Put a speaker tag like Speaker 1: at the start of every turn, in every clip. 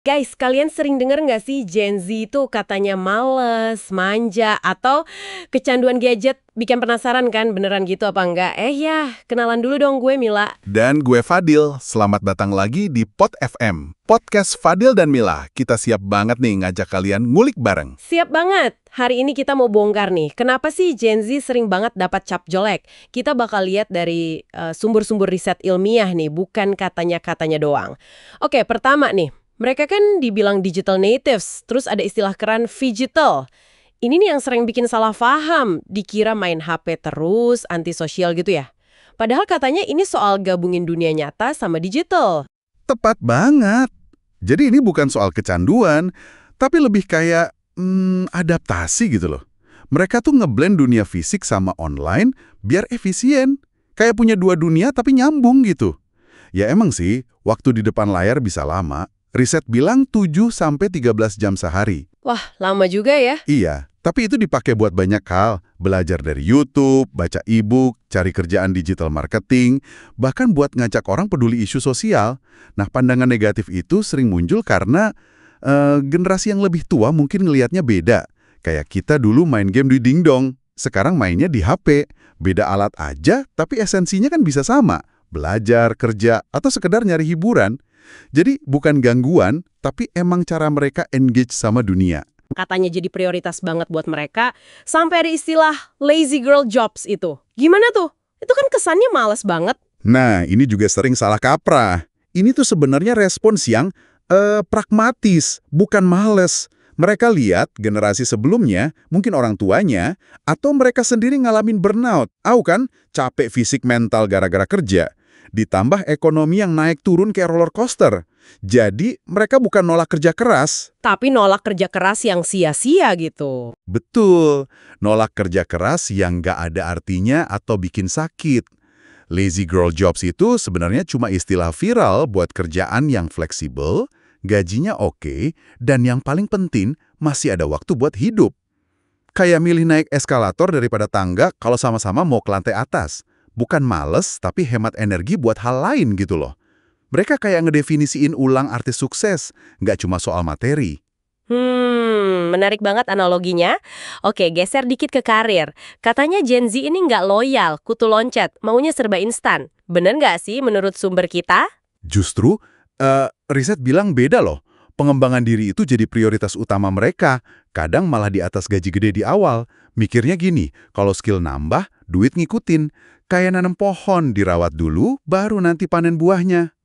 Speaker 1: Guys, kalian sering denger nggak sih Gen Z itu katanya males, manja, atau kecanduan gadget bikin penasaran kan beneran gitu apa enggak? Ya, kenalan dulu dong gue Mila.
Speaker 2: Dan gue Fadil, selamat datang lagi di Pod FM, podcast Fadil dan Mila. Kita siap banget nih ngajak kalian ngulik bareng.
Speaker 1: Siap banget! Hari ini kita mau bongkar nih, kenapa sih Gen Z sering banget dapat cap jelek? Kita bakal lihat dari sumber-sumber riset ilmiah nih, bukan katanya-katanya doang. Oke, pertama nih. Mereka kan dibilang digital natives, terus ada istilah keren phygital. Ini nih yang sering bikin salah paham, dikira main HP terus, antisosial gitu ya. Padahal katanya ini soal gabungin dunia nyata sama digital.
Speaker 2: Tepat banget. Jadi ini bukan soal kecanduan, tapi lebih kayak adaptasi gitu loh. Mereka tuh ngeblend dunia fisik sama online biar efisien. Kayak punya dua dunia tapi nyambung gitu. Ya emang sih, waktu di depan layar bisa lama. Riset bilang 7-13 jam sehari.
Speaker 1: Wah, lama juga ya.
Speaker 2: Iya, tapi itu dipakai buat banyak hal. Belajar dari YouTube, baca e-book, cari kerjaan digital marketing, bahkan buat ngajak orang peduli isu sosial. Nah, pandangan negatif itu sering muncul karena generasi yang lebih tua mungkin ngelihatnya beda. Kayak kita dulu main game di dingdong, sekarang mainnya di HP. Beda alat aja, tapi esensinya kan bisa sama. Belajar, kerja, atau sekedar nyari hiburan. Jadi bukan gangguan, tapi emang cara mereka engage sama dunia.
Speaker 1: Katanya jadi prioritas banget buat mereka, sampai ada istilah lazy girl jobs itu. Gimana tuh? Itu kan kesannya males banget.
Speaker 2: Nah, ini juga sering salah kaprah. Ini tuh sebenarnya respons yang pragmatis, bukan males. Mereka lihat generasi sebelumnya, mungkin orang tuanya, atau mereka sendiri ngalamin burnout. Kan, capek fisik mental gara-gara kerja. Ditambah ekonomi yang naik turun kayak roller coaster. Jadi, mereka bukan nolak kerja keras.
Speaker 1: Tapi nolak kerja keras yang sia-sia gitu.
Speaker 2: Betul, nolak kerja keras yang nggak ada artinya atau bikin sakit. Lazy girl jobs itu sebenarnya cuma istilah viral buat kerjaan yang fleksibel, gajinya oke, dan yang paling penting, masih ada waktu buat hidup. Kayak milih naik eskalator daripada tangga kalau sama-sama mau ke lantai atas. Bukan males, tapi hemat energi buat hal lain gitu loh. Mereka kayak ngedefinisiin ulang arti sukses, nggak cuma soal materi.
Speaker 1: Menarik banget analoginya. Oke, geser dikit ke karir. Katanya Gen Z ini nggak loyal, kutu loncat, maunya serba instan. Bener nggak sih menurut sumber kita?
Speaker 2: Justru, riset bilang beda loh. Pengembangan diri itu jadi prioritas utama mereka. Kadang malah di atas gaji gede di awal. Mikirnya gini, kalau skill nambah, duit ngikutin. Kayak nanam pohon, dirawat dulu, baru nanti panen buahnya.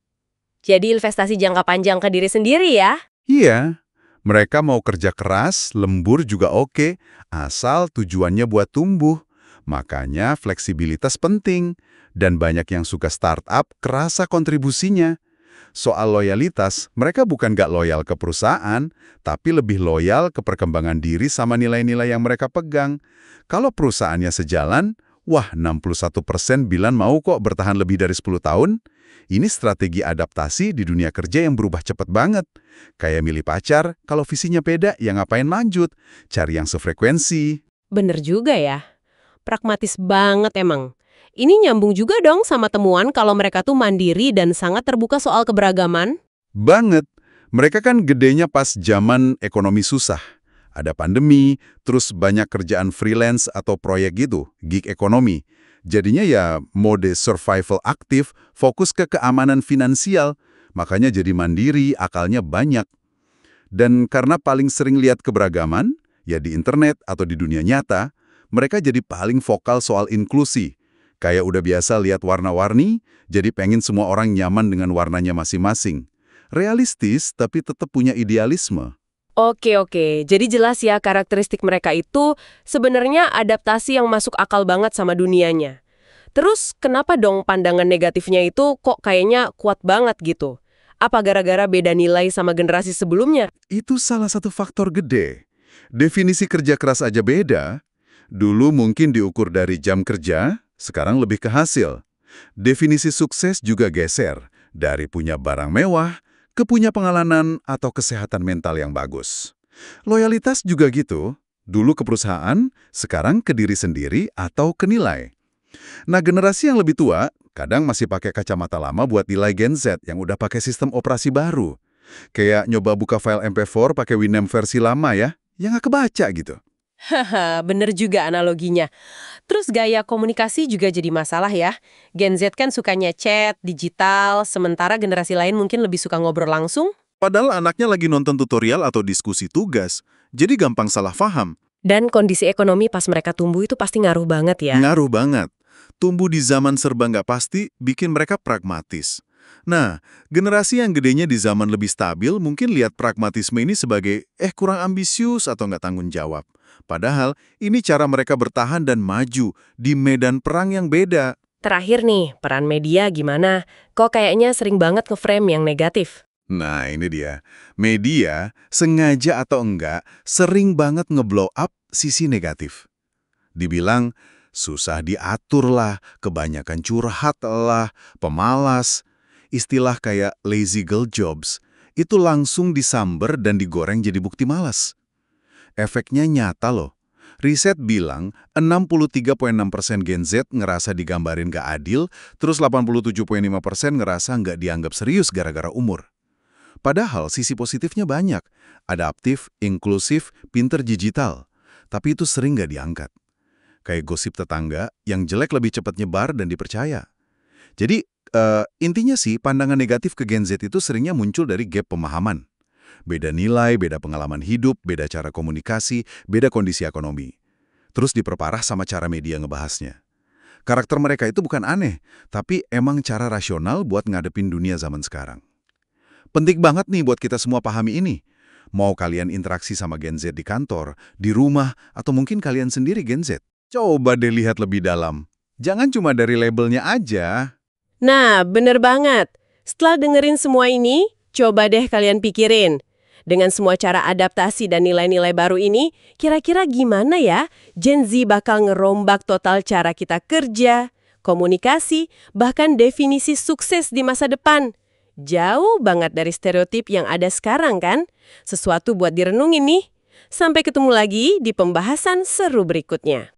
Speaker 1: Jadi investasi jangka panjang ke diri sendiri ya?
Speaker 2: Iya, mereka mau kerja keras, lembur juga oke, asal tujuannya buat tumbuh. Makanya fleksibilitas penting, dan banyak yang suka startup kerasa kontribusinya. Soal loyalitas, mereka bukan nggak loyal ke perusahaan, tapi lebih loyal ke perkembangan diri sama nilai-nilai yang mereka pegang. Kalau perusahaannya sejalan, wah 61% bilang mau kok bertahan lebih dari 10 tahun. Ini strategi adaptasi di dunia kerja yang berubah cepat banget. Kayak milih pacar, kalau visinya beda, ya ngapain lanjut? Cari yang sefrekuensi.
Speaker 1: Bener juga ya. Pragmatis banget emang. Ini nyambung juga dong sama temuan kalau mereka tuh mandiri dan sangat terbuka soal keberagaman.
Speaker 2: Banget. Mereka kan gedenya pas zaman ekonomi susah. Ada pandemi, terus banyak kerjaan freelance atau proyek gitu, gig ekonomi. Jadinya ya mode survival aktif, fokus ke keamanan finansial. Makanya jadi mandiri, akalnya banyak. Dan karena paling sering lihat keberagaman, ya di internet atau di dunia nyata, mereka jadi paling vokal soal inklusi. Kayak udah biasa lihat warna-warni, jadi pengen semua orang nyaman dengan warnanya masing-masing. Realistis, tapi tetap punya idealisme.
Speaker 1: Oke. Jadi jelas ya karakteristik mereka itu sebenarnya adaptasi yang masuk akal banget sama dunianya. Terus kenapa dong pandangan negatifnya itu kok kayaknya kuat banget gitu? Apa gara-gara beda nilai sama generasi sebelumnya?
Speaker 2: Itu salah satu faktor gede. Definisi kerja keras aja beda. Dulu mungkin diukur dari jam kerja, sekarang lebih ke hasil. Definisi sukses juga geser, dari punya barang mewah, ke punya pengalaman atau kesehatan mental yang bagus. Loyalitas juga gitu, dulu ke perusahaan, sekarang ke diri sendiri atau ke nilai. Nah, generasi yang lebih tua kadang masih pakai kacamata lama buat nilai Gen Z yang udah pakai sistem operasi baru. Kayak nyoba buka file MP4 pakai Winamp versi lama ya nggak kebaca gitu.
Speaker 1: Haha, bener juga analoginya. Terus gaya komunikasi juga jadi masalah ya. Gen Z kan sukanya chat, digital, sementara generasi lain mungkin lebih suka ngobrol langsung.
Speaker 2: Padahal anaknya lagi nonton tutorial atau diskusi tugas, jadi gampang salah paham.
Speaker 1: Dan kondisi ekonomi pas mereka tumbuh itu pasti ngaruh banget ya.
Speaker 2: Ngaruh banget. Tumbuh di zaman serba nggak pasti bikin mereka pragmatis. Nah, generasi yang gedenya di zaman lebih stabil mungkin lihat pragmatisme ini sebagai kurang ambisius atau nggak tanggung jawab. Padahal ini cara mereka bertahan dan maju di medan perang yang beda.
Speaker 1: Terakhir nih, peran media gimana? Kok kayaknya sering banget nge-frame yang negatif?
Speaker 2: Nah, ini dia. Media, sengaja atau enggak, sering banget ngeblow up sisi negatif. Dibilang, susah diatur lah, kebanyakan curhat lah, pemalas. Istilah kayak lazy girl jobs, itu langsung disamber dan digoreng jadi bukti malas. Efeknya nyata loh. Riset bilang 63,6% Gen Z ngerasa digambarin gak adil, terus 87,5% ngerasa nggak dianggap serius gara-gara umur. Padahal sisi positifnya banyak, adaptif, inklusif, pinter digital. Tapi itu sering nggak diangkat. Kayak gosip tetangga, yang jelek lebih cepat nyebar dan dipercaya. Jadi, intinya sih pandangan negatif ke Gen Z itu seringnya muncul dari gap pemahaman. Beda nilai, beda pengalaman hidup, beda cara komunikasi, beda kondisi ekonomi. Terus diperparah sama cara media ngebahasnya. Karakter mereka itu bukan aneh, tapi emang cara rasional buat ngadepin dunia zaman sekarang. Penting banget nih buat kita semua pahami ini. Mau kalian interaksi sama Gen Z di kantor, di rumah, atau mungkin kalian sendiri Gen Z. Coba deh lihat lebih dalam. Jangan cuma dari labelnya aja.
Speaker 1: Nah, bener banget. Setelah dengerin semua ini, coba deh kalian pikirin. Dengan semua cara adaptasi dan nilai-nilai baru ini, kira-kira gimana ya Gen Z bakal ngerombak total cara kita kerja, komunikasi, bahkan definisi sukses di masa depan? Jauh banget dari stereotip yang ada sekarang kan? Sesuatu buat direnungin nih. Sampai ketemu lagi di pembahasan seru berikutnya.